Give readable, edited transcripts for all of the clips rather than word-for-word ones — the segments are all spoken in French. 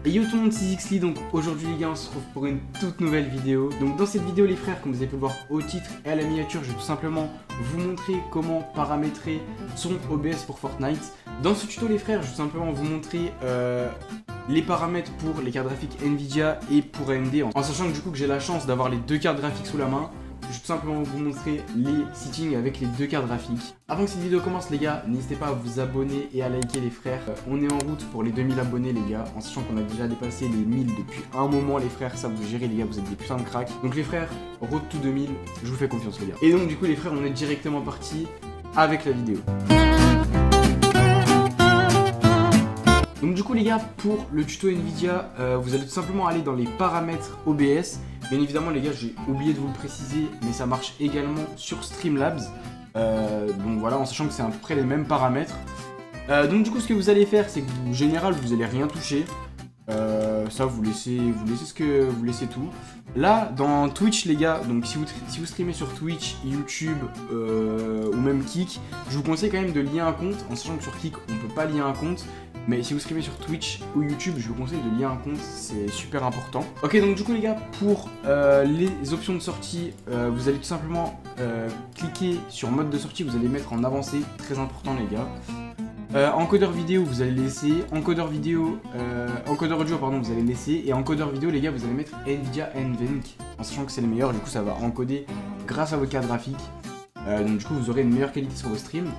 Et yo tout le monde, c'est Zixli, donc aujourd'hui les gars on se retrouve pour une toute nouvelle vidéo. Donc dans cette vidéo les frères, comme vous avez pu le voir au titre et à la miniature, je vais tout simplement vous montrer comment paramétrer son OBS pour Fortnite. Dans ce tuto les frères, je vais tout simplement vous montrer les paramètres pour les cartes graphiques Nvidia et pour AMD, en sachant que du coup que j'ai la chance d'avoir les deux cartes graphiques sous la main. Je vais tout simplement vous montrer les settings avec les deux cartes graphiques. Avant que cette vidéo commence les gars, n'hésitez pas à vous abonner et à liker les frères. On est en route pour les 2000 abonnés les gars, en sachant qu'on a déjà dépassé les 1000 depuis un moment les frères, ça vous gérez les gars, vous êtes des putains de cracks. Donc les frères, road to 2000, je vous fais confiance les gars. Et donc du coup les frères, on est directement parti avec la vidéo. Donc du coup les gars, pour le tuto Nvidia, vous allez tout simplement aller dans les paramètres OBS. Bien évidemment les gars, j'ai oublié de vous le préciser, mais ça marche également sur Streamlabs. Donc voilà, en sachant que c'est à peu près les mêmes paramètres. Donc du coup ce que vous allez faire, c'est que en général vous allez rien toucher. Ça vous laissez tout. Là dans Twitch les gars, donc si vous streamez sur Twitch, YouTube ou même Kick, je vous conseille quand même de lier un compte, en sachant que sur Kick on peut pas lier un compte. Mais si vous streamez sur Twitch ou YouTube, je vous conseille de lier un compte, c'est super important. Ok, donc du coup les gars, pour les options de sortie, vous allez tout simplement cliquer sur mode de sortie, vous allez mettre en avancé, très important les gars. Encodeur vidéo, vous allez laisser, encodeur audio, pardon, vous allez laisser, et encodeur vidéo les gars, vous allez mettre Nvidia NVENC, en sachant que c'est le meilleur, du coup ça va encoder grâce à votre carte graphique. Donc du coup vous aurez une meilleure qualité sur vos streams.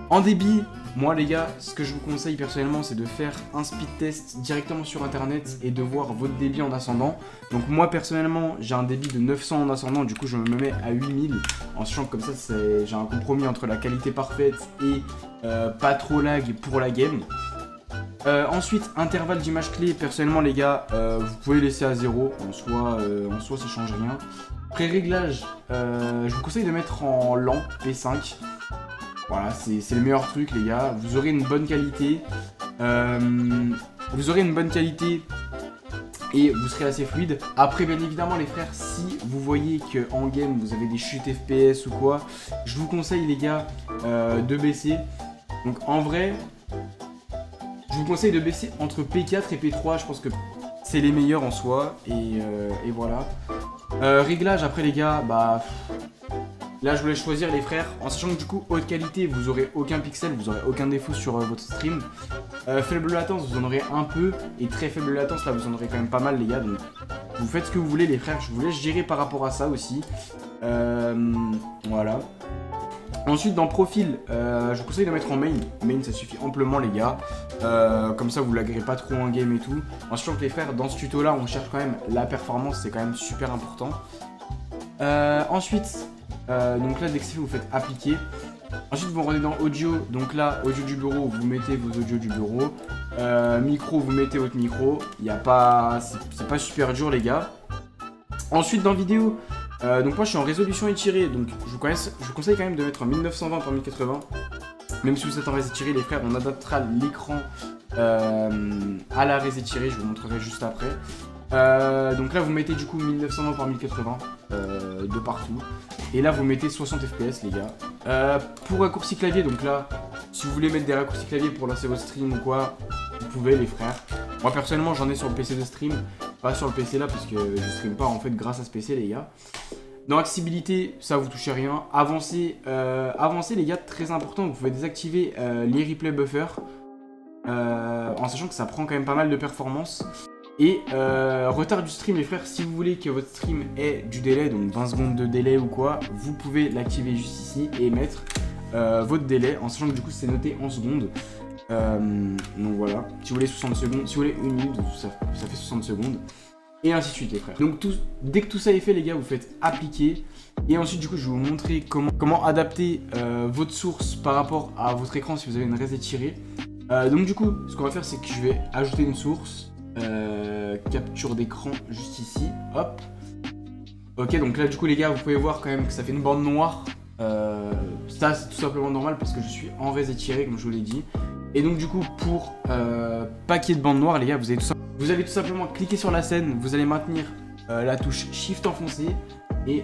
En débit, moi les gars, ce que je vous conseille personnellement, c'est de faire un speed test directement sur internet et de voir votre débit en ascendant. Donc moi personnellement, j'ai un débit de 900 en ascendant, du coup je me mets à 8000, en sachant que comme ça j'ai un compromis entre la qualité parfaite et pas trop lag pour la game. Ensuite, intervalle d'image clé, personnellement les gars, vous pouvez laisser à 0, en soi ça change rien. Pré-réglage, je vous conseille de mettre en lent, P5. Voilà, c'est le meilleur truc les gars, vous aurez une bonne qualité, et vous serez assez fluide. Après bien évidemment les frères, si vous voyez qu'en game vous avez des chutes FPS ou quoi, je vous conseille les gars de baisser. Donc en vrai, je vous conseille de baisser entre P4 et P3, je pense que c'est les meilleurs en soi, et voilà. Réglage après les gars, bah... Là, je voulais choisir les frères, en sachant que du coup, haute qualité, vous aurez aucun pixel, vous aurez aucun défaut sur votre stream. Faible latence, vous en aurez un peu, et très faible latence, là, vous en aurez quand même pas mal, les gars. Donc, vous faites ce que vous voulez, les frères. Je vous laisse gérer par rapport à ça aussi. Voilà. Ensuite, dans profil, je vous conseille de mettre en main. Main, ça suffit amplement, les gars. Comme ça, vous laguerez pas trop en game et tout. En sachant que les frères, dans ce tuto-là, on cherche quand même la performance, c'est quand même super important. Ensuite... donc là dès que c'est fait vous faites appliquer. Ensuite vous rendez dans audio, donc là audio du bureau vous mettez vos audios du bureau. Micro vous mettez votre micro. C'est pas super dur les gars. Ensuite dans vidéo, donc moi je suis en résolution étirée, donc je vous conseille quand même de mettre en 1920 par 1080. Même si vous êtes en rés étiré les frères, on adaptera l'écran à la rés étirée, je vous montrerai juste après. Donc là vous mettez du coup 1920 par 1080 de partout. Et là vous mettez 60 fps les gars. Pour raccourci clavier, donc là si vous voulez mettre des raccourcis clavier pour lancer votre stream ou quoi, vous pouvez les frères. Moi personnellement j'en ai sur le PC de stream, pas sur le PC là parce que je stream pas en fait grâce à ce PC les gars. Dans accessibilité, ça vous touchez rien. Avancez les gars, très important, vous pouvez désactiver les replay buffer. En sachant que ça prend quand même pas mal de performance. Et retard du stream les frères, si vous voulez que votre stream ait du délai, donc 20 secondes de délai ou quoi, vous pouvez l'activer juste ici et mettre votre délai, en sachant que du coup c'est noté en secondes. Donc voilà, si vous voulez 60 secondes, si vous voulez 1 minute, ça fait 60 secondes. Et ainsi de suite les frères. Donc dès que tout ça est fait les gars, vous faites appliquer. Et ensuite du coup je vais vous montrer comment adapter votre source par rapport à votre écran si vous avez une rés étirée. Donc du coup ce qu'on va faire c'est que je vais ajouter une source. Capture d'écran juste ici, hop. Ok, donc là du coup les gars vous pouvez voir quand même que ça fait une bande noire. Ça c'est tout simplement normal parce que je suis en rés étiré comme je vous l'ai dit. Et donc du coup pour pas qu'il y ait de bande noire les gars, vous allez tout simplement cliquer sur la scène, vous allez maintenir la touche Shift enfoncé. Et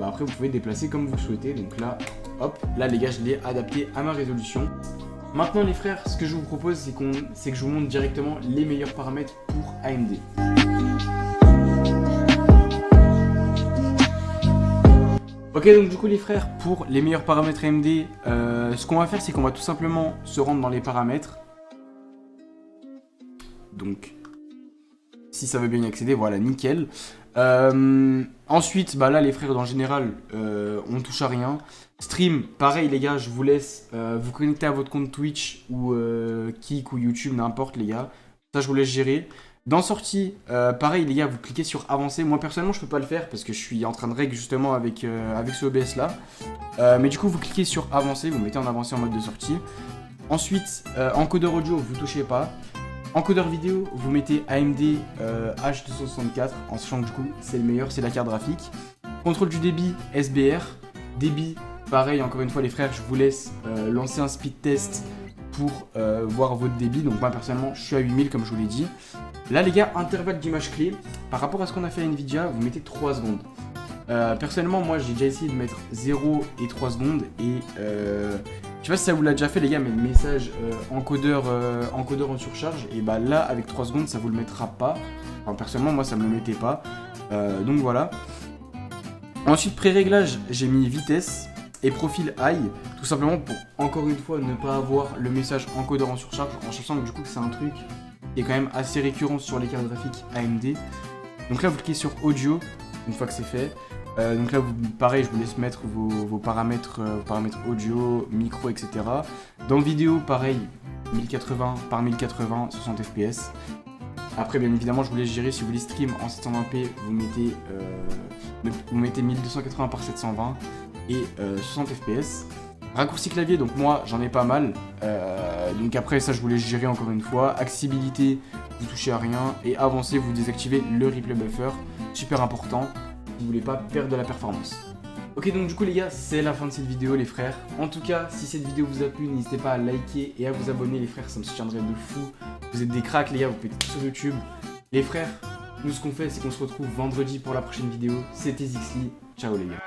après vous pouvez déplacer comme vous le souhaitez. Donc là hop, là les gars je l'ai adapté à ma résolution. Maintenant les frères, ce que je vous propose, c'est que je vous montre directement les meilleurs paramètres pour AMD. Ok, donc du coup les frères, pour les meilleurs paramètres AMD, ce qu'on va faire, c'est qu'on va tout simplement se rendre dans les paramètres. Donc, si ça veut bien y accéder, voilà, nickel. Ensuite, bah là les frères, en général, on touche à rien. Stream, pareil les gars, je vous laisse vous connecter à votre compte Twitch ou Kik ou YouTube, n'importe les gars. Ça, je vous laisse gérer. Dans sortie, pareil les gars, vous cliquez sur avancer. Moi personnellement je peux pas le faire parce que je suis en train de règle justement avec ce OBS là. Mais du coup vous cliquez sur avancer, vous mettez en avancé en mode de sortie. Ensuite, encodeur audio, vous touchez pas. Encodeur vidéo, vous mettez AMD H264 en sachant que du coup c'est le meilleur, c'est la carte graphique. Contrôle du débit, SBR. Débit, pareil encore une fois les frères, je vous laisse lancer un speed test pour voir votre débit. Donc moi personnellement je suis à 8000 comme je vous l'ai dit. Là les gars, intervalle d'image clé, par rapport à ce qu'on a fait à Nvidia, vous mettez 3 secondes. Personnellement moi j'ai déjà essayé de mettre 0 et 3 secondes et je sais pas si ça vous l'a déjà fait les gars, mais le message encodeur en surcharge, et bah là avec 3 secondes ça vous le mettra pas. Enfin personnellement moi ça me le mettait pas. Donc voilà. Ensuite pré-réglage, j'ai mis vitesse et profil high, tout simplement pour encore une fois ne pas avoir le message encodeur en surcharge, en sachant que du coup c'est un truc qui est quand même assez récurrent sur les cartes graphiques AMD. Donc là vous cliquez sur audio, une fois que c'est fait. Donc là pareil, je vous laisse mettre vos paramètres audio, micro, etc. Dans vidéo pareil, 1080 par 1080, 60 fps. Après bien évidemment je vous laisse gérer, si vous voulez stream en 720p, vous mettez 1280 par 720 et 60 fps. Raccourci clavier, donc moi j'en ai pas mal, donc après ça je vous laisse gérer encore une fois. Accessibilité, vous touchez à rien, et avancé, vous désactivez le replay buffer, super important si vous voulez pas perdre de la performance. Ok, donc du coup les gars, c'est la fin de cette vidéo les frères. En tout cas, si cette vidéo vous a plu, n'hésitez pas à liker et à vous abonner les frères, ça me soutiendrait de fou. Vous êtes des cracks les gars, vous pouvez être sur YouTube. Les frères, nous ce qu'on fait c'est qu'on se retrouve vendredi pour la prochaine vidéo. C'était Zixli, ciao les gars.